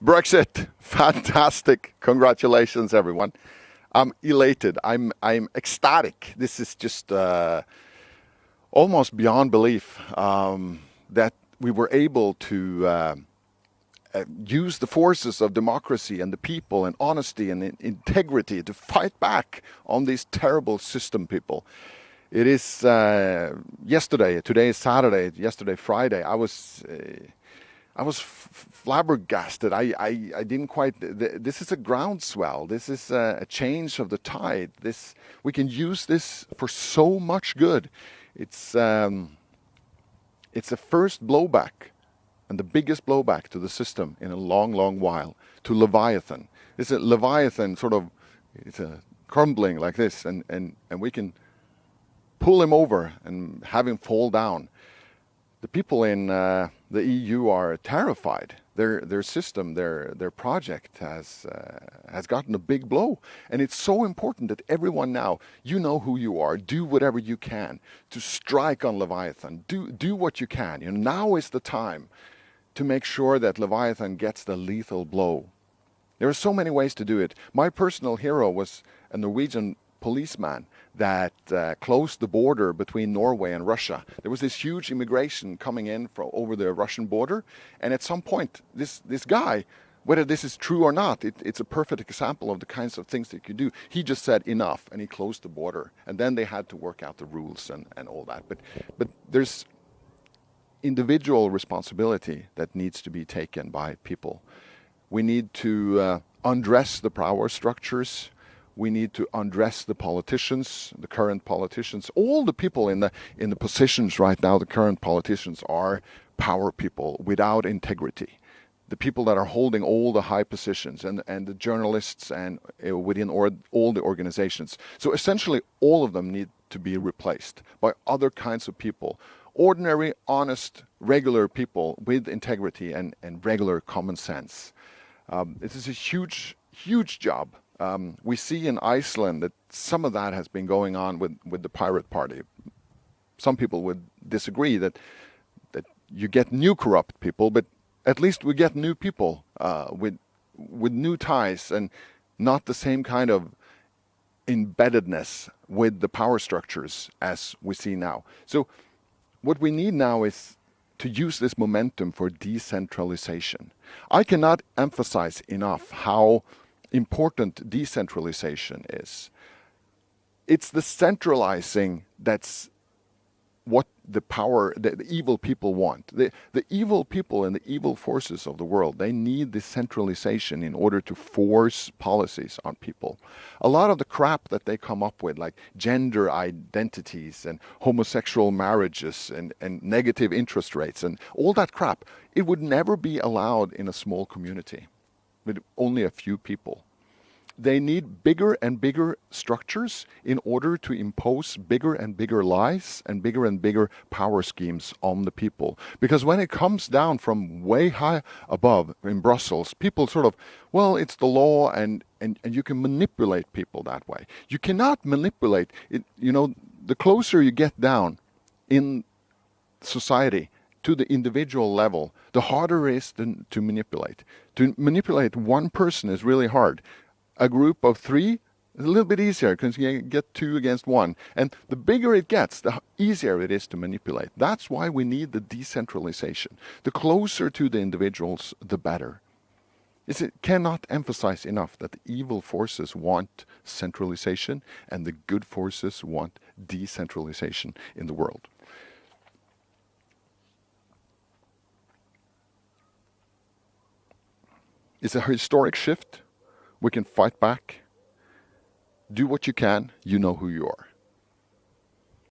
Brexit, fantastic! Congratulations, everyone. I'm elated. I'm ecstatic. This is just almost beyond belief that we were able to use the forces of democracy and the people and honesty and integrity to fight back on these terrible system people. It is yesterday. Today is Saturday. Yesterday, Friday. I was flabbergasted. I didn't quite. This is a groundswell. This is a change of the tide. We can use this for so much good. It's a first blowback, and the biggest blowback to the system in a long, long while. To Leviathan. It's a Leviathan sort of. It's a crumbling like this, and we can pull him over and have him fall down. The people in the EU are terrified. Their system, their project has gotten a big blow, and it's so important that everyone now, you know who you are. Do whatever you can to strike on Leviathan. Do what you can. Now is the time to make sure that Leviathan gets the lethal blow. There are so many ways to do it. My personal hero was a Norwegian policeman that closed the border between Norway and Russia. There was this huge immigration coming in over the Russian border, and at some point, this guy, whether this is true or not, it's a perfect example of the kinds of things that you could do. He just said enough, and he closed the border, and then they had to work out the rules and all that. But there's individual responsibility that needs to be taken by people. We need to undress the power structures. We need to undress the politicians, the current politicians. All the people in the positions right now, the current politicians are power people without integrity. The people that are holding all the high positions and the journalists and within all the organizations. So essentially all of them need to be replaced by other kinds of people. Ordinary, honest, regular people with integrity and regular common sense. This is a huge, huge job. We see in Iceland that some of that has been going on with the Pirate Party. Some people would disagree that you get new corrupt people, but at least we get new people with new ties and not the same kind of embeddedness with the power structures as we see now. So what we need now is to use this momentum for decentralization. I cannot emphasize enough how important decentralization is. It's the centralizing that's what the evil people want. The evil people and the evil forces of the world, they need decentralization in order to force policies on people. A lot of the crap that they come up with, like gender identities and homosexual marriages and negative interest rates and all that crap, it would never be allowed in a small community with only a few people. They need bigger and bigger structures in order to impose bigger and bigger lies and bigger power schemes on the people. Because when it comes down from way high above in Brussels, people sort of, well, it's the law and you can manipulate people that way. You cannot manipulate it. The closer you get down in society to the individual level, the harder it is to manipulate. To manipulate one person is really hard. A group of three is a little bit easier because you get 2 against 1. And the bigger it gets, the easier it is to manipulate. That's why we need the decentralization. The closer to the individuals, the better. It cannot emphasize enough that the evil forces want centralization and the good forces want decentralization in the world. It's a historic shift. We can fight back. Do what you can. You know who you are.